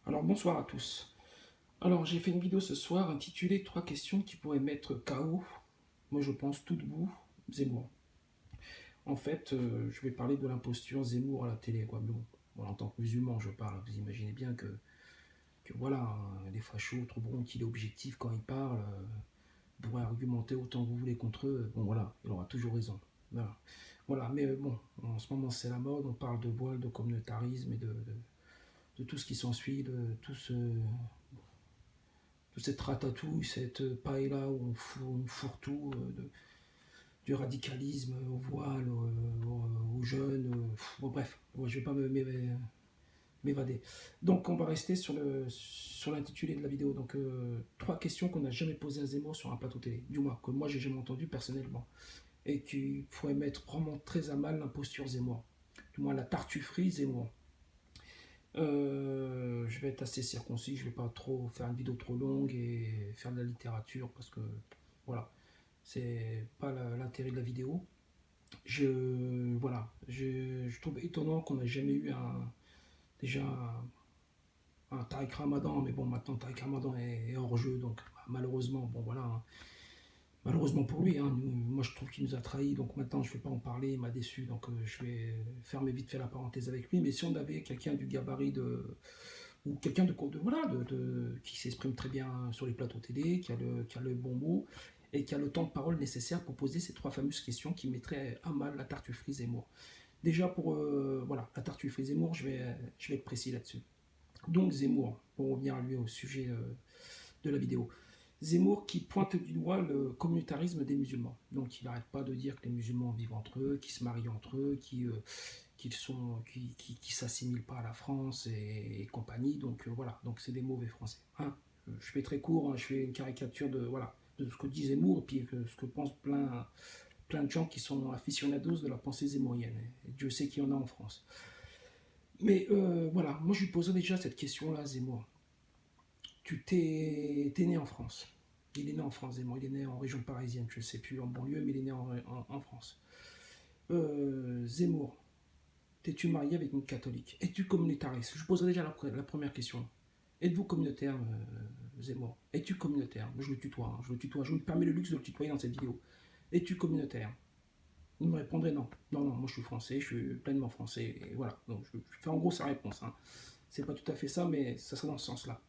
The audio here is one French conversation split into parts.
Alors bonsoir à tous. Alors j'ai fait une vidéo ce soir intitulée 3 questions qui pourraient mettre KO, moi je pense tout debout, Zemmour. En fait, je vais parler de l'imposture Zemmour à la télé, quoi. Bon, en tant que musulman je parle, vous imaginez bien que voilà, hein, les fachos trouveront qu'il est objectif quand il parle, pourrait argumenter autant que vous voulez contre eux, bon voilà, il aura toujours raison. Voilà, voilà. Mais bon, en ce moment c'est la mode, on parle de voile, de communautarisme et de tout ce qui s'ensuit, de tout ce toute cette ratatouille, cette paella où on fourre-tout, du radicalisme au voile, aux jeunes, bon, bref, ouais, je vais pas m'évader. Donc on va rester sur l'intitulé de la vidéo. Donc 3 questions qu'on n'a jamais posées à Zemmour sur un plateau télé, du moins que moi j'ai jamais entendu personnellement, et qui pourraient mettre vraiment très à mal l'imposture Zemmour, du moins la tartufferie Zemmour. Je vais être assez circoncis, je vais pas trop faire une vidéo trop longue et faire de la littérature parce que voilà, c'est pas l'intérêt de la vidéo. Je trouve étonnant qu'on n'a jamais eu déjà un Tariq Ramadan, mais bon, maintenant Tariq Ramadan est hors jeu, donc malheureusement, bon voilà, hein. Malheureusement pour lui, hein, moi je trouve qu'il nous a trahis, donc maintenant je ne vais pas en parler, il m'a déçu, donc je vais fermer vite fait la parenthèse avec lui. Mais si on avait quelqu'un du gabarit ou quelqu'un voilà, qui s'exprime très bien sur les plateaux télé, qui a le bon mot et qui a le temps de parole nécessaire pour poser ces 3 fameuses questions qui mettraient à mal la tartufferie Zemmour. Déjà pour voilà, la tartufferie Zemmour, je vais être précis là-dessus. Donc Zemmour, pour revenir à lui au sujet de la vidéo. Zemmour qui pointe du doigt le communautarisme des musulmans. Donc il n'arrête pas de dire que les musulmans vivent entre eux, qu'ils se marient entre eux, qui s'assimilent pas à la France et compagnie. Donc voilà, donc c'est des mauvais français. Hein, je fais très court, hein, je fais une caricature de voilà de ce que dit Zemmour et puis ce que pensent plein de gens qui sont aficionados de la pensée zémourienne. Et Dieu sait qu'il y en a en France. Mais voilà, moi je lui posais déjà cette question-là, Zemmour. Tu t'es né en France. Il est né en France, Zemmour. Il est né en région parisienne, je ne sais plus en banlieue, mais il est né en France. Zemmour, t'es-tu marié avec une catholique? Es-tu communautariste? Je poserai déjà la première question. Êtes-vous communautaire, Zemmour? Es-tu communautaire? Je le tutoie, hein, je le tutoie. Je me permets le luxe de le tutoyer dans cette vidéo. Es-tu communautaire? Il me répondrait non. Non, non, moi je suis français, je suis pleinement français. Et voilà, donc je fais en gros sa réponse, hein. C'est pas tout à fait ça, mais ça serait dans ce sens-là.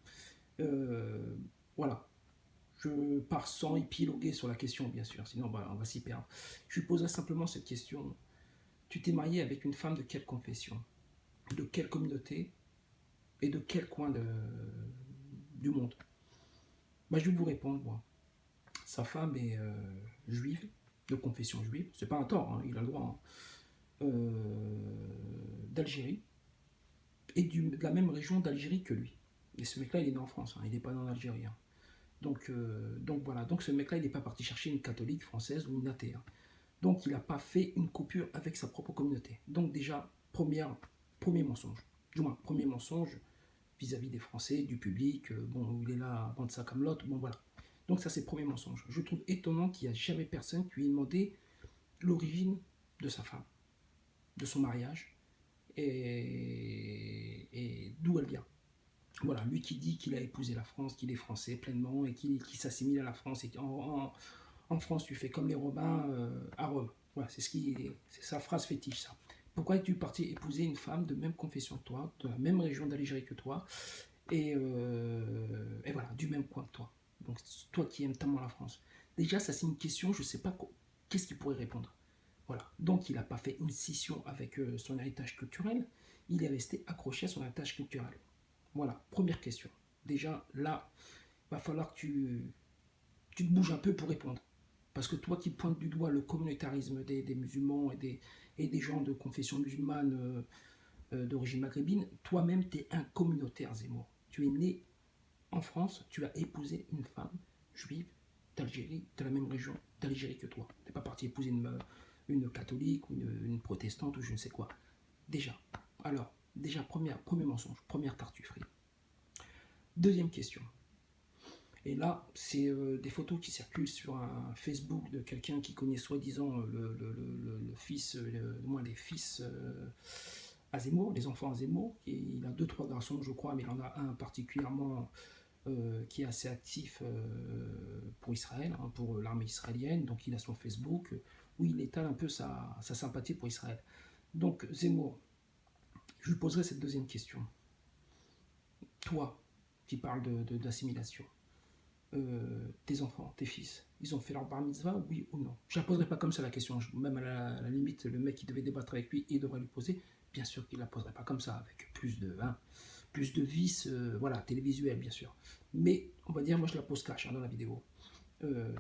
Euh, voilà. Je pars sans épiloguer sur la question, bien sûr, sinon on va s'y perdre. Je lui poserai simplement cette question. Tu t'es marié avec une femme de quelle confession? De quelle communauté? Et de quel coin du monde? Bah, je vais vous répondre, moi. Sa femme est juive, de confession juive. C'est pas un tort, hein, il a le droit, hein. D'Algérie, et de la même région d'Algérie que lui. Et ce mec-là, il est né en France, hein, il n'est pas né en Algérie, hein. Donc voilà, donc ce mec-là, il n'est pas parti chercher une catholique française ou une athée, hein. Donc il n'a pas fait une coupure avec sa propre communauté. Donc déjà, premier mensonge. Du moins, premier mensonge vis-à-vis des Français, du public. Bon, il est là à vendre ça comme l'autre. Bon, voilà. Donc ça, c'est le premier mensonge. Je trouve étonnant qu'il n'y a jamais personne qui lui ait demandé l'origine de sa femme, de son mariage, et d'où elle vient. Voilà, lui qui dit qu'il a épousé la France, qu'il est français pleinement et qui s'assimile à la France et en France, tu fais comme les Romains à Rome. Voilà, c'est sa phrase fétiche, ça. Pourquoi es-tu parti épouser une femme de même confession que toi, de la même région d'Algérie que toi, et voilà, du même coin que toi? Donc, toi qui aimes tellement la France. Déjà, ça c'est une question, je ne sais pas qu'est-ce qu'il pourrait répondre. Voilà. Donc, il n'a pas fait une scission avec son héritage culturel, il est resté accroché à son héritage culturel. Voilà, première question. Déjà, là, il va falloir que tu te bouges un peu pour répondre. Parce que toi qui pointes du doigt le communautarisme des musulmans et des gens de confession musulmane d'origine maghrébine, toi-même, tu es un communautaire, Zemmour. Tu es né en France, tu as épousé une femme juive d'Algérie, de la même région d'Algérie que toi. Tu n'es pas parti épouser une catholique ou une protestante ou je ne sais quoi. Déjà. Alors, déjà, premier mensonge, première tartufferie. Deuxième question. Et là, c'est des photos qui circulent sur un Facebook de quelqu'un qui connaît soi-disant le fils, moins les fils à Zemmour, les enfants à Zemmour. Il a 2-3 garçons, je crois, mais il en a un particulièrement qui est assez actif pour Israël, hein, pour l'armée israélienne. Donc il a son Facebook où il étale un peu sa sympathie pour Israël. Donc Zemmour, je lui poserai cette deuxième question. Toi, qui parles d'assimilation, tes enfants, tes fils, ils ont fait leur bar mitzvah, oui ou non? Je ne la poserai pas comme ça la question. Même à la limite, le mec qui devait débattre avec lui, il devrait lui poser. Bien sûr qu'il ne la poserait pas comme ça, avec plus de vices, voilà, télévisuels, bien sûr. Mais on va dire, moi je la pose cash dans la vidéo. Euh,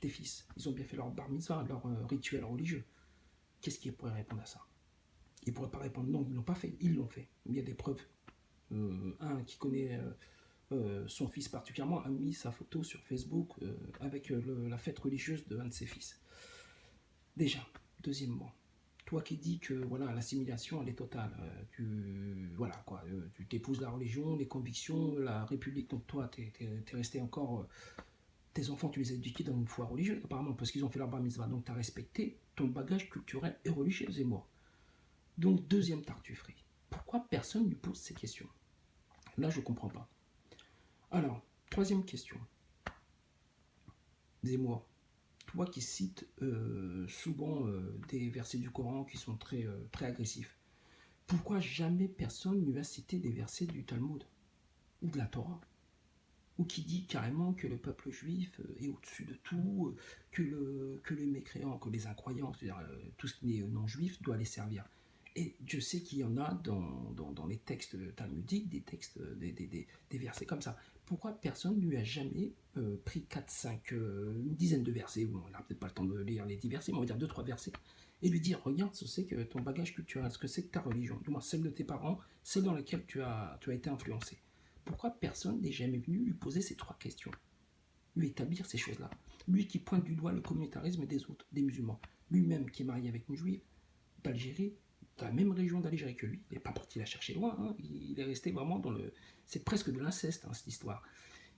Tes fils, ils ont bien fait leur bar mitzvah, leur rituel religieux. Qu'est-ce qu'il pourrait répondre à ça? Il ne pourrait pas répondre non, ils ne l'ont pas fait, ils l'ont fait. Il y a des preuves. Un qui connaît son fils particulièrement a mis sa photo sur Facebook avec la fête religieuse de un de ses fils. Déjà, deuxièmement, toi qui dis que voilà l'assimilation elle est totale, voilà quoi, tu t'épouses la religion, les convictions, la République, donc toi t'es resté encore, tes enfants tu les as éduqués dans une foi religieuse apparemment parce qu'ils ont fait leur bar mitzvah, donc tu as respecté ton bagage culturel et religieux et moi. Donc deuxième tartufferie, pourquoi personne ne lui pose ces questions? Là je comprends pas. Alors, troisième question. Zemmour, toi qui cites souvent des versets du Coran qui sont très agressifs, pourquoi jamais personne ne lui a cité des versets du Talmud ou de la Torah, ou qui dit carrément que le peuple juif est au-dessus de tout, que les mécréants, que les incroyants, c'est-à-dire tout ce qui est non-juif, doit les servir. Et je sais qu'il y en a dans les textes talmudiques, des textes, des versets comme ça. Pourquoi personne ne lui a jamais pris 4, 5, une dizaine de versets, on n'a peut-être pas le temps de lire les 10 versets, mais on va dire 2, 3 versets, et lui dire, regarde ce que c'est que ton bagage culturel, ce que c'est que ta religion, du moins celle de tes parents, celle dans laquelle tu as été influencé. Pourquoi personne n'est jamais venu lui poser ces 3 questions, lui établir ces choses-là? Lui qui pointe du doigt le communautarisme des autres, des musulmans, lui-même qui est marié avec une juive d'Algérie, de la même région d'Algérie que lui, il n'est pas parti la chercher loin, hein. Il est resté vraiment dans le... C'est presque de l'inceste, hein, cette histoire.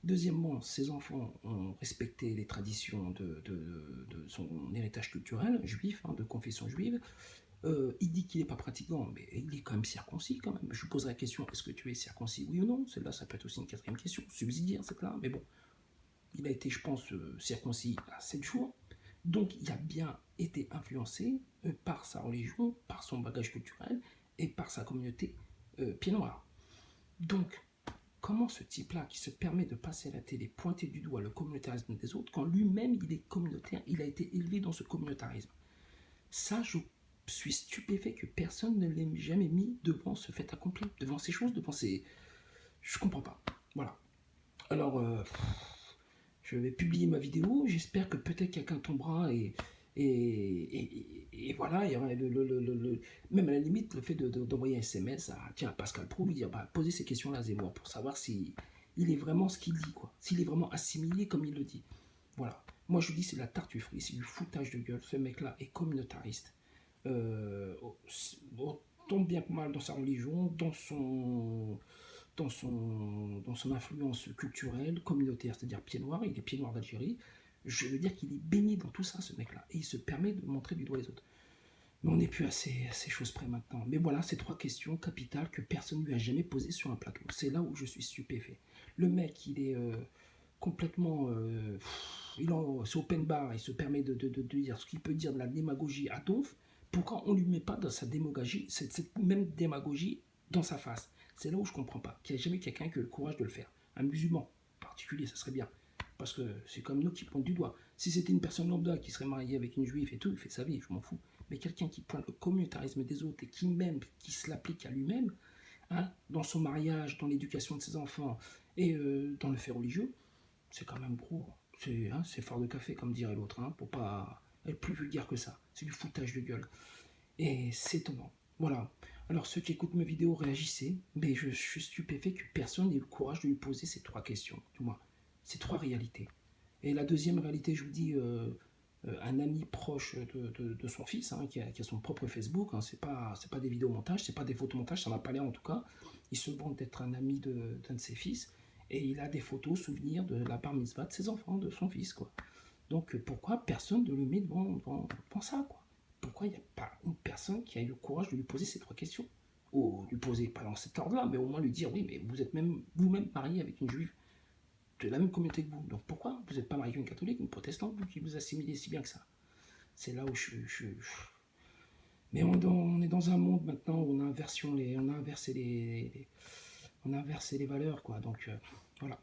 Deuxièmement, ses enfants ont respecté les traditions de son héritage culturel juif, hein, de confession juive. Il dit qu'il n'est pas pratiquant, mais il est quand même circoncis quand même. Je lui poserai la question, est-ce que tu es circoncis, oui ou non? Celle-là, ça peut être aussi une quatrième question, subsidiaire cette là, mais bon. Il a été, je pense, circoncis à 7 jours. Donc il a bien été influencé par sa religion, par son bagage culturel et par sa communauté pied noir. Donc, comment ce type-là, qui se permet de passer à la télé, pointer du doigt le communautarisme des autres, quand lui-même il est communautaire, il a été élevé dans ce communautarisme? Ça, je suis stupéfait que personne ne l'ait jamais mis devant ce fait accompli, devant ces choses, devant ces... Je comprends pas. Voilà. Alors, je vais publier ma vidéo, j'espère que peut-être quelqu'un tombera et voilà, il y aura même à la limite le fait d'envoyer un SMS à Pascal Pro, lui dire poser ces questions-là à Zemmour pour savoir si il est vraiment ce qu'il dit, quoi, s'il est vraiment assimilé comme il le dit. Voilà. Moi je dis c'est de la tartufferie, c'est du foutage de gueule. Ce mec-là est communautariste. Tant bien que mal dans sa religion, dans son influence culturelle, communautaire, c'est-à-dire pied noir, il est pied noir d'Algérie. Je veux dire qu'il est baigné dans tout ça, ce mec-là. Et il se permet de montrer du doigt les autres. Mais on n'est plus à ces choses près maintenant. Mais voilà, ces 3 questions capitales que personne ne lui a jamais posées sur un plateau. C'est là où je suis stupéfait. Le mec, il est complètement... c'est open bar, il se permet de dire ce qu'il peut dire de la démagogie à donf. Pourquoi on ne lui met pas dans sa démagogie, cette même démagogie dans sa face? C'est là où je ne comprends pas. Qu'il n'y a jamais quelqu'un qui a le courage de le faire. Un musulman en particulier, ça serait bien. Parce que c'est comme nous qui pointe du doigt. Si c'était une personne lambda qui serait mariée avec une juive et tout, il fait sa vie, je m'en fous. Mais quelqu'un qui pointe le communautarisme des autres et qui se l'applique à lui-même, hein, dans son mariage, dans l'éducation de ses enfants et dans le fait religieux, c'est quand même gros. C'est fort de café, comme dirait l'autre, hein, pour pas être plus vulgaire que ça. C'est du foutage de gueule. Et c'est étonnant. Voilà. Alors ceux qui écoutent mes vidéos, réagissez, mais je suis stupéfait que personne n'ait le courage de lui poser ces 3 questions, du moins, ces 3 réalités. Et la deuxième réalité, je vous dis, un ami proche de son fils, hein, qui a son propre Facebook, hein, c'est pas des vidéos montages, c'est pas des photos montages, ça m'a pas l'air en tout cas. Il se vante d'être un ami d'un de ses fils, et il a des photos, souvenirs de la bar mitzvah de ses enfants, de son fils, quoi. Donc pourquoi personne ne le met devant ça, quoi? Pourquoi il n'y a pas une personne qui a eu le courage de lui poser ces 3 questions? lui poser, pas dans cet ordre-là, mais au moins lui dire, oui, mais vous êtes même vous-même marié avec une juive de la même communauté que vous. Donc pourquoi vous n'êtes pas marié avec une catholique, une protestante, vous qui vous assimilez si bien que ça? C'est là où Mais on est dans un monde maintenant où on a inversé les valeurs, quoi. Donc voilà.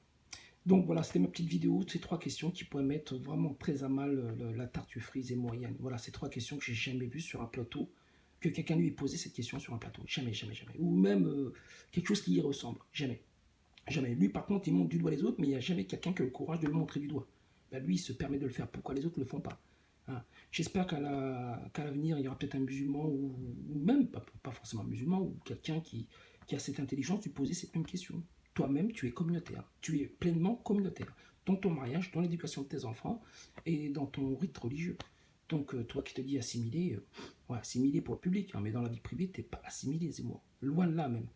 Donc voilà, c'était ma petite vidéo, ces 3 questions qui pourraient mettre vraiment très à mal la tartufferie zémourienne. Voilà, ces 3 questions que j'ai jamais vues sur un plateau, que quelqu'un lui ait posé cette question sur un plateau. Jamais, jamais, jamais. Ou même quelque chose qui y ressemble. Jamais. Jamais. Lui, par contre, il montre du doigt les autres, mais il n'y a jamais quelqu'un qui a le courage de le montrer du doigt. Ben, lui, il se permet de le faire. Pourquoi les autres ne le font pas? Hein. J'espère qu'à l'avenir, il y aura peut-être un musulman, ou même, pas forcément un musulman, ou quelqu'un qui a cette intelligence de poser cette même question. Toi-même, tu es communautaire. Tu es pleinement communautaire. Dans ton mariage, dans l'éducation de tes enfants et dans ton rite religieux. Donc, toi qui te dis assimilé, ouais, assimilé pour le public, hein, mais dans la vie privée, tu n'es pas assimilé, c'est moi. Loin de là, même.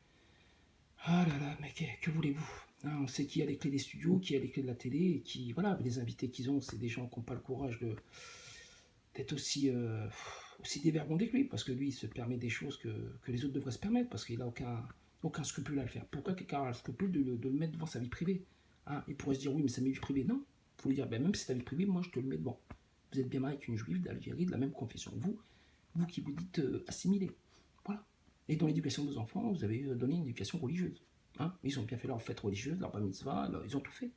Ah là là, mais que voulez-vous? Hein, on sait qui a les clés des studios, qui a les clés de la télé, et qui, voilà, les invités qu'ils ont, c'est des gens qui n'ont pas le courage d'être aussi dévergondés que lui, parce que lui, il se permet des choses que les autres devraient se permettre, parce qu'il n'a aucun scrupule à le faire. Pourquoi quelqu'un a le scrupule de le mettre devant sa vie privée? Hein, il pourrait se dire, oui, mais c'est ma vie privée. Non, il faut lui dire, ben, même si c'est ta vie privée, moi, je te le mets devant. Vous êtes bien marié avec une juive d'Algérie, de la même confession que vous qui vous dites assimilés. Voilà. Et dans l'éducation de vos enfants, vous avez donné une éducation religieuse. Hein, ils ont bien fait leur fête religieuse, leur bar mitzvah, ils ont tout fait.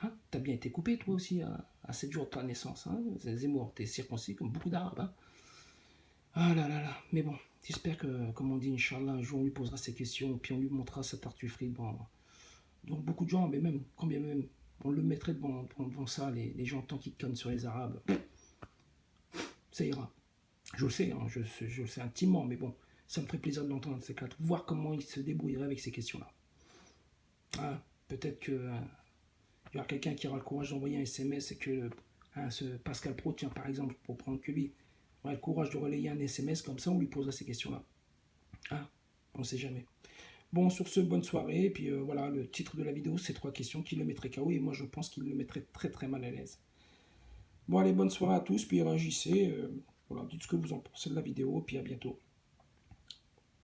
Hein, t'as bien été coupé, toi aussi, à 7 jours de ta naissance. Hein, Zemmour, t'es circoncis comme beaucoup d'Arabes. Hein. Ah là là là. Mais bon, j'espère que, comme on dit, Inch'Allah, un jour on lui posera ces questions, puis on lui montrera sa tartufferie devant beaucoup de gens, mais même, quand bien même, on le mettrait devant ça, les gens tant qu'ils connent sur les Arabes. Ça ira. Je le sais, hein, je le sais intimement, mais bon, ça me ferait plaisir de l'entendre, ces quatre, voir comment il se débrouillerait avec ces questions-là. Ah, peut-être que il y aura quelqu'un qui aura le courage d'envoyer un SMS et que ce Pascal Pro, tiens, par exemple, pour prendre que lui, aura le courage de relayer un SMS, comme ça on lui posera ces questions-là. Ah, on ne sait jamais. Bon, sur ce, bonne soirée, et puis voilà, le titre de la vidéo, c'est 3 questions qui le mettraient KO, et moi je pense qu'il le mettrait très très mal à l'aise. Bon, allez, bonne soirée à tous, puis réagissez, voilà, dites ce que vous en pensez de la vidéo, puis à bientôt.